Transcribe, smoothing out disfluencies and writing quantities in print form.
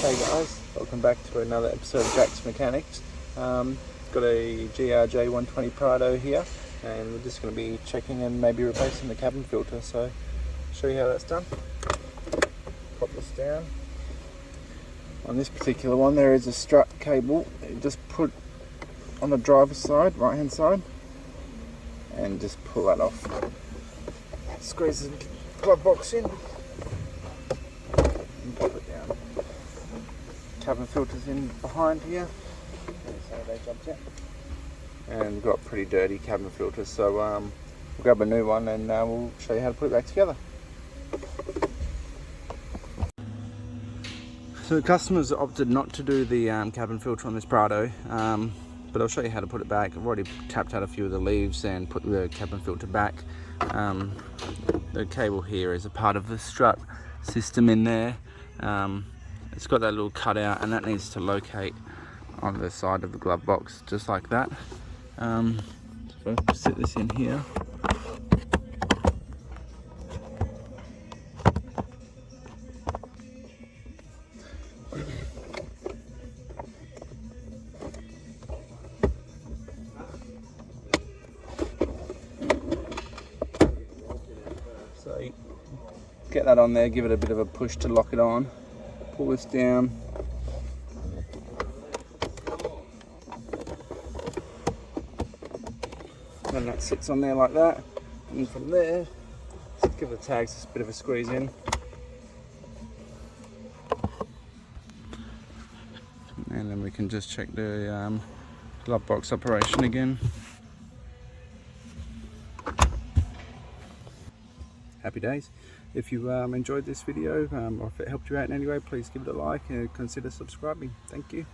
Hey guys, welcome back to another episode of Jack's Mechanics. Got a GRJ 120 Prado here, and we're just going to be checking and maybe replacing the cabin filter. So, show you how that's done. Pop this down. On this particular one, there is a strut cable that you just put on the driver's side, right hand side, and just pull that off. Squeeze the glove box in. Pop it down. Cabin filters in behind here. So they jumped out. And we've got pretty dirty cabin filters, so we'll grab a new one and we'll show you how to put it back together. So the customers opted not to do the cabin filter on this Prado, but I'll show you how to put it back. I've already tapped out a few of the leaves and put the cabin filter back. The cable here is a part of the strut system in there. It's got that little cutout, and that needs to locate on the side of the glove box, just like that. So I'll sit this in here. So you get that on there, give it a bit of a push to lock it on. Pull this down. And that sits on there like that. And from there, just give the tags just a bit of a squeeze in. And then we can just check the glove box operation again. Happy days. If you enjoyed this video or if it helped you out in any way, please give it a like and consider subscribing. Thank you.